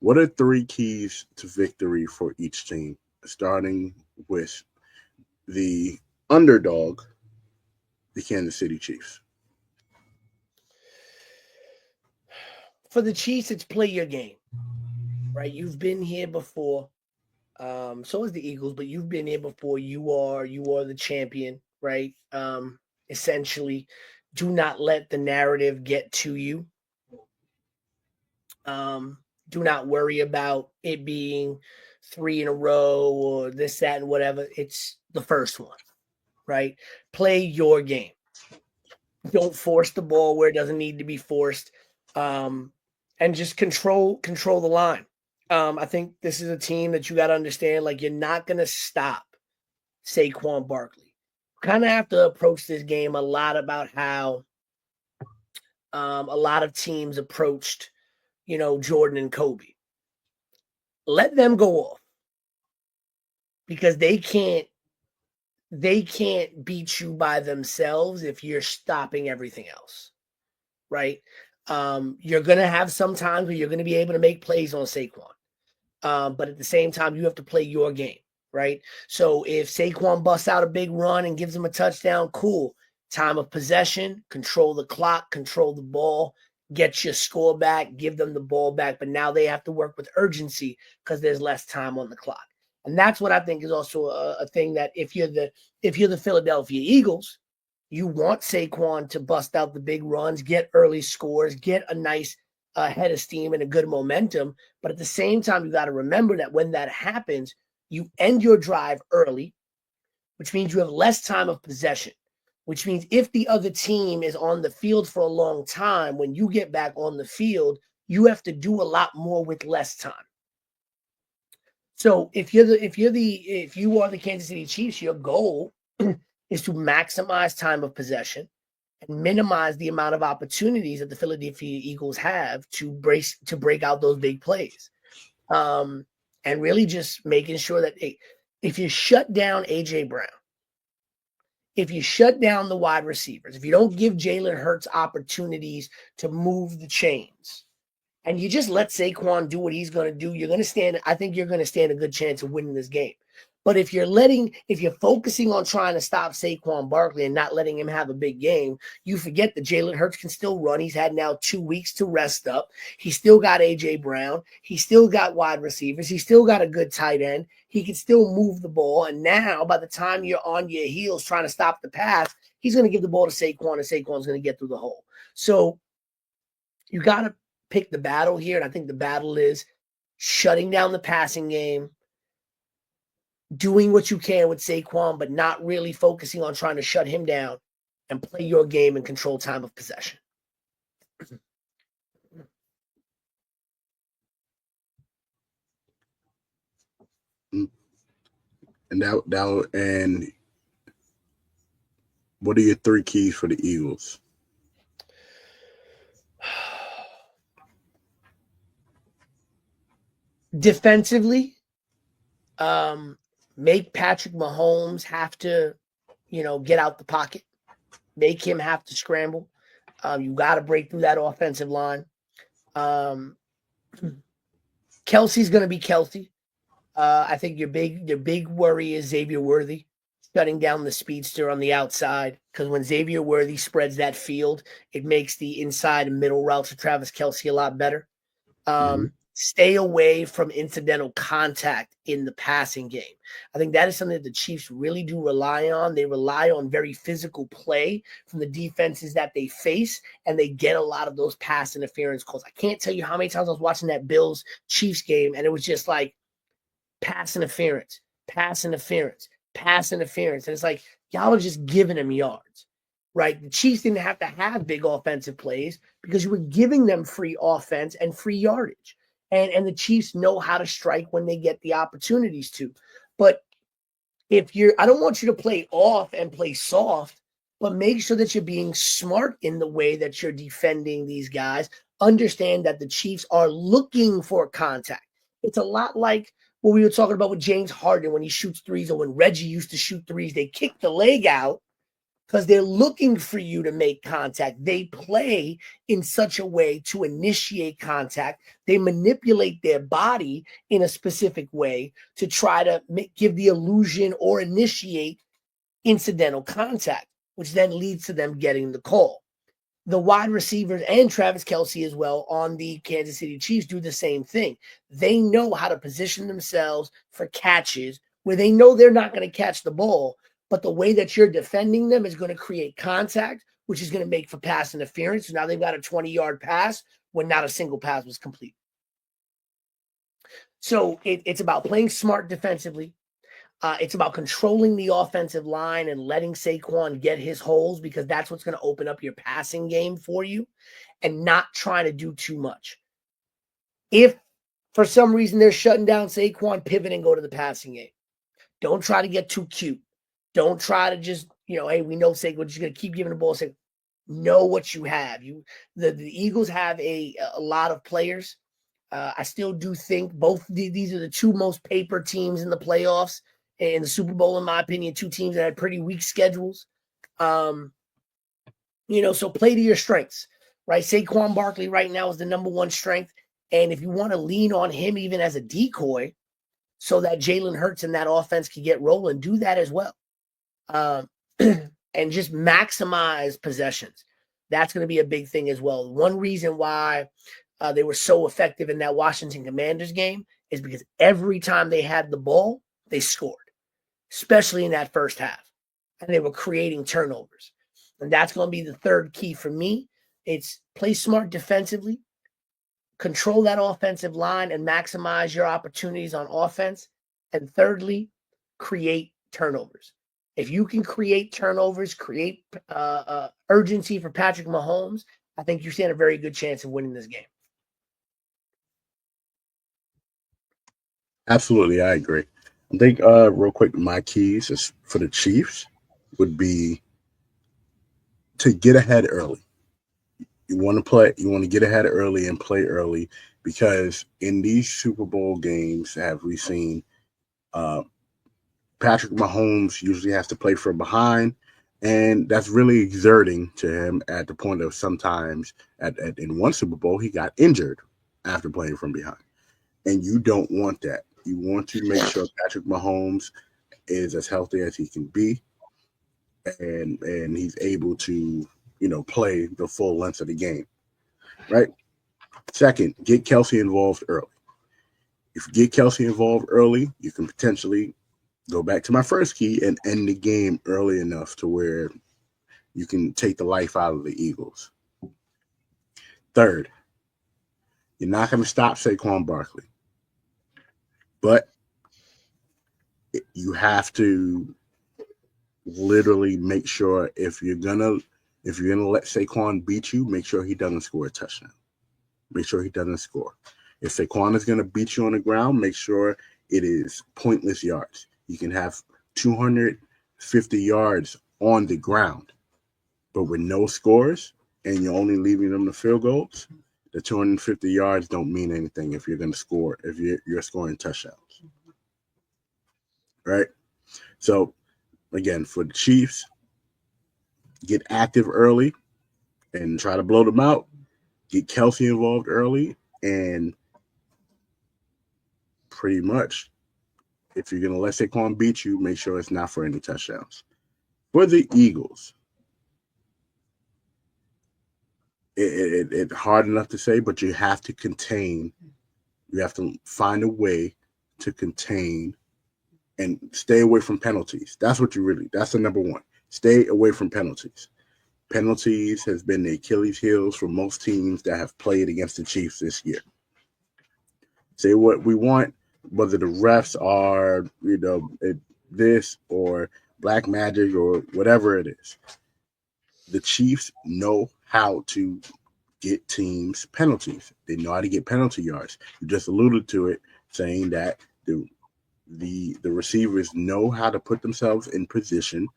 What are three keys to victory for each team, starting with the underdog, the Kansas City Chiefs? For the Chiefs, it's play your game, right? You've been here before. So is the Eagles, but you've been here before. You are the champion, right? Essentially, do not let the narrative get to you. Do not worry about it being three in a row or this, that, and whatever. It's the first one, right? Play your game. Don't force the ball where it doesn't need to be forced, um, and just control the line. I think this is a team that you got to understand. Like, you're not going to stop Saquon Barkley. Kind of have to approach this game a lot about how a lot of teams approached, Jordan and Kobe. Let them go off because they can't beat you by themselves if you're stopping everything else, right? You're gonna have some times where you're gonna be able to make plays on Saquon, but at the same time, you have to play your game, right? So if Saquon busts out a big run and gives them a touchdown, cool. Time of possession, control the clock, control the ball, get your score back, give them the ball back. But now they have to work with urgency because there's less time on the clock. And that's what I think is also a thing that if you're the Philadelphia Eagles, you want Saquon to bust out the big runs, get early scores, get a nice head of steam and a good momentum. But at the same time, you got to remember that when that happens, you end your drive early, which means you have less time of possession, which means if the other team is on the field for a long time, when you get back on the field, you have to do a lot more with less time. So if you are the Kansas City Chiefs, your goal is to maximize time of possession and minimize the amount of opportunities that the Philadelphia Eagles have to break out those big plays. And really just making sure that if you shut down AJ Brown, if you shut down the wide receivers, if you don't give Jalen Hurts opportunities to move the chains, and you just let Saquon do what he's going to do, I think you're going to stand a good chance of winning this game. But if you're focusing on trying to stop Saquon Barkley and not letting him have a big game, you forget that Jalen Hurts can still run. He's had now 2 weeks to rest up. He's still got A.J. Brown. He's still got wide receivers. He's still got a good tight end. He can still move the ball. And now, by the time you're on your heels trying to stop the pass, he's going to give the ball to Saquon, and Saquon's going to get through the hole. So you got to pick the battle here. And I think the battle is shutting down the passing game, doing what you can with Saquon, but not really focusing on trying to shut him down, and play your game and control time of possession. And what are your three keys for the Eagles? Defensively, make Patrick Mahomes have to, get out the pocket, make him have to scramble. You got to break through that offensive line. Kelsey's going to be Kelsey. I think your big worry is Xavier Worthy shutting down the speedster on the outside, because when Xavier Worthy spreads that field, it makes the inside and middle routes of Travis Kelsey a lot better. Stay away from incidental contact in the passing game. I think that is something that the Chiefs really do rely on. They rely on very physical play from the defenses that they face, and they get a lot of those pass interference calls. I can't tell you how many times I was watching that Bills-Chiefs game, and it was just like pass interference, pass interference, pass interference. And it's like, y'all are just giving them yards, right? The Chiefs didn't have to have big offensive plays because you were giving them free offense and free yardage. And the Chiefs know how to strike when they get the opportunities to. But I don't want you to play off and play soft, but make sure that you're being smart in the way that you're defending these guys. Understand that the Chiefs are looking for contact. It's a lot like what we were talking about with James Harden when he shoots threes, or when Reggie used to shoot threes. They kick the leg out because they're looking for you to make contact. They play in such a way to initiate contact. They manipulate their body in a specific way to try to give the illusion or initiate incidental contact, which then leads to them getting the call. The wide receivers and Travis Kelce as well on the Kansas City Chiefs do the same thing. They know how to position themselves for catches where they know they're not going to catch the ball, but the way that you're defending them is going to create contact, which is going to make for pass interference. So now they've got a 20-yard pass when not a single pass was complete. So it's about playing smart defensively. It's about controlling the offensive line and letting Saquon get his holes, because that's what's going to open up your passing game for you, and not trying to do too much. If for some reason they're shutting down Saquon, pivot and go to the passing game. Don't try to get too cute. Don't try to just, hey, we know Saquon's just going to keep giving the ball. Say, know what you have. The Eagles have a lot of players. I still do think these are the two most paper teams in the playoffs. In the Super Bowl, in my opinion, two teams that had pretty weak schedules. So play to your strengths, right? Saquon Barkley right now is the number one strength. And if you want to lean on him even as a decoy so that Jalen Hurts and that offense can get rolling, do that as well. And just maximize possessions. That's going to be a big thing as well. One reason why they were so effective in that Washington Commanders game is because every time they had the ball, they scored, especially in that first half. And they were creating turnovers. And that's going to be the third key for me. It's play smart defensively, control that offensive line, and maximize your opportunities on offense. And thirdly, create turnovers. If you can create turnovers, create urgency for Patrick Mahomes, I think you stand a very good chance of winning this game. Absolutely, I agree. I think real quick, my keys is for the Chiefs would be to get ahead early. You want to get ahead early and play early, because in these Super Bowl games, have we seen Patrick Mahomes usually has to play from behind, and that's really exerting to him at the point of sometimes in one Super Bowl, he got injured after playing from behind. And you don't want that. You want to make sure Patrick Mahomes is as healthy as he can be, and he's able to, play the full length of the game, right? Second, get Kelce involved early. If you get Kelce involved early, you can potentially go back to my first key and end the game early enough to where you can take the life out of the Eagles. Third, you're not going to stop Saquon Barkley, but you have to literally make sure if you're gonna let Saquon beat you, make sure he doesn't score a touchdown. Make sure he doesn't score. If Saquon is gonna beat you on the ground, make sure it is pointless yards. You can have 250 yards on the ground, but with no scores and you're only leaving them the field goals, the 250 yards don't mean anything if you're going to score, if you're scoring touchdowns. Right? So, again, for the Chiefs, get active early and try to blow them out. Get Kelce involved early, and pretty much, if you're going to let Saquon beat you, make sure it's not for any touchdowns. For the Eagles, it's hard enough to say, but you have to contain. You have to find a way to contain and stay away from penalties. That's the number one. Stay away from penalties. Penalties has been the Achilles heels for most teams that have played against the Chiefs this year. Say what we want, whether the refs are, this or black magic or whatever it is. The Chiefs know how to get teams penalties. They know how to get penalty yards. You just alluded to it, saying that the receivers know how to put themselves in position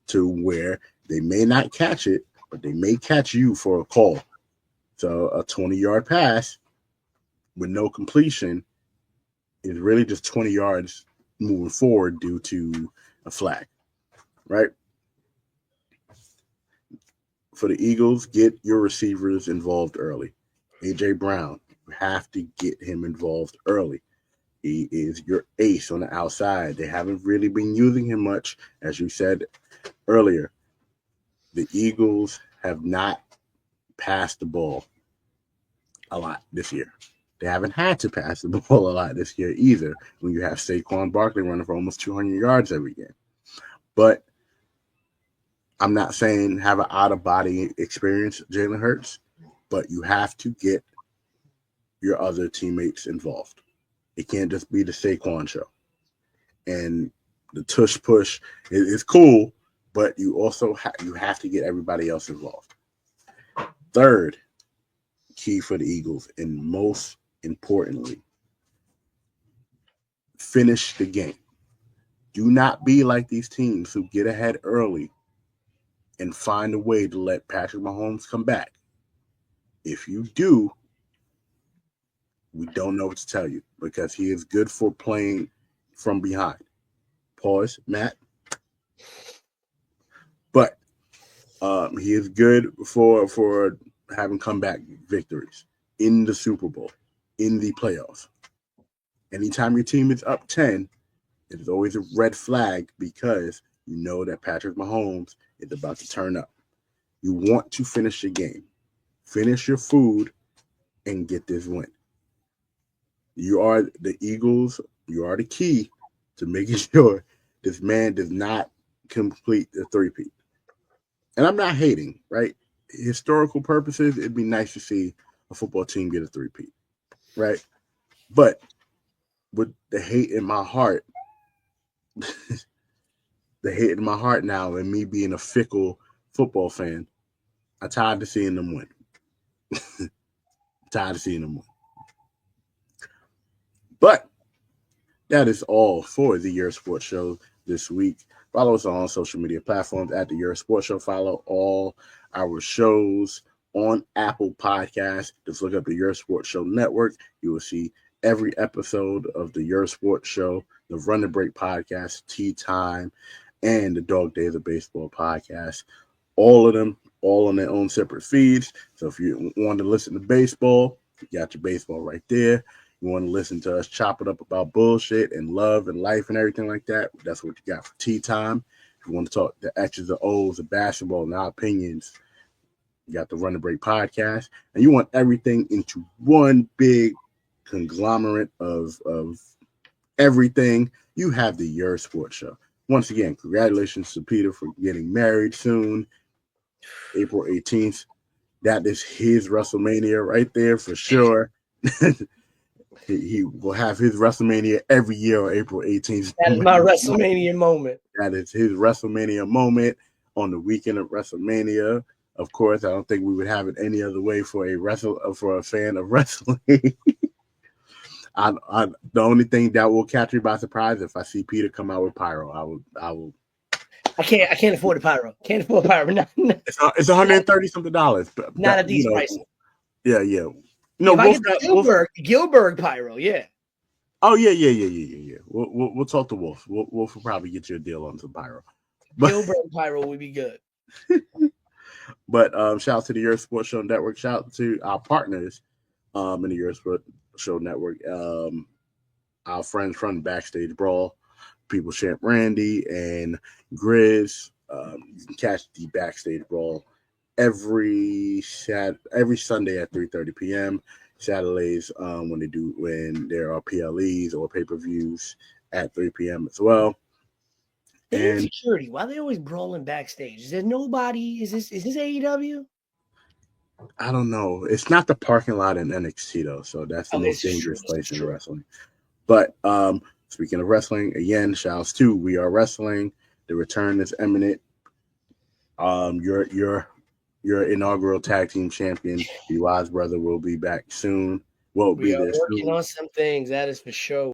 to where they may not catch it, but they may catch you for a call. So a 20-yard pass with no completion is really just 20 yards moving forward due to a flag, right? for the Eagles, get your receivers involved early. AJ Brown, you have to get him involved early. He is your ace on the outside. They haven't really been using him much, as you said earlier. The Eagles have not passed the ball a lot this year. They haven't had to pass the ball a lot this year either, when you have Saquon Barkley running for almost 200 yards every game. But I'm not saying have an out-of-body experience, Jalen Hurts, but you have to get your other teammates involved. It can't just be the Saquon show. And the tush push is cool, but you also you have to get everybody else involved. Third key for the Eagles, and most importantly, finish the game. Do not be like these teams who get ahead early and find a way to let Patrick Mahomes come back. If you do, we don't know what to tell you, because he is good for playing from behind. Pause, Matt. But he is good for having comeback victories in the Super Bowl, in the playoffs. Anytime your team is up 10, it is always a red flag, because you know that Patrick Mahomes is about to turn up. You want to finish the game. Finish your food and get this win. You are the Eagles. You are the key to making sure this man does not complete the three-peat. And I'm not hating, right? Historical purposes, it'd be nice to see a football team get a three-peat, right? But with the hate in my heart, now, and me being a fickle football fan, I'm tired of seeing them win. But that is all for the Yerrrr Sports Show this week. Follow us on social media platforms at the Yerrrr Sports Show. Follow all our shows on Apple Podcasts. Just look up the Yerrrr Sports Show Network. You will see every episode of the Yerrrr Sports Show, the Run and Break podcast, Tea Time, and the Dog Days of Baseball podcast. All of them, all on their own separate feeds. So if you want to listen to baseball, you got your baseball right there. You want to listen to us chop it up about bullshit and love and life and everything like that, that's what you got for Tea Time. If you want to talk the X's and O's of basketball and our opinions, you got the Run and Break podcast. And you want everything into one big conglomerate of everything, you have the Yerrrr Sports Show. Once again, congratulations to Peter for getting married soon, April 18th. That is his WrestleMania right there for sure. He will have his WrestleMania every year on April 18th. That is my WrestleMania moment. That is his WrestleMania moment on the weekend of WrestleMania. Of course, I don't think we would have it any other way for a fan of wrestling. The only thing that will catch me by surprise if I see Peter come out with pyro. I can't afford a pyro. Can't afford a pyro. It's $130 something. But not a decent price. Yeah. No, if I get the Gilbert pyro, yeah. Oh yeah. We'll talk to Wolf. Wolf will probably get you a deal on some pyro. Gilbert pyro would be good. But shout out to the Yerrrr Sports Show Network. Shout out to our partners in the Yerrrr Sports Show Network. Our friends from Backstage Brawl, People Champ Randy and Grizz. You can catch the Backstage Brawl every Sunday at 3:30 p.m. Saturdays when there are PLEs or pay-per-views at 3 p.m. as well. And security, why are they always brawling backstage? Is there nobody? Is this AEW? I don't know. It's not the parking lot in NXT though, so that's the most dangerous place in wrestling. But speaking of wrestling, again, shouts to We Are Wrestling. The return is imminent. Your inaugural tag team champion, the Wise brother, will be back soon. We are working on some things, that is for sure.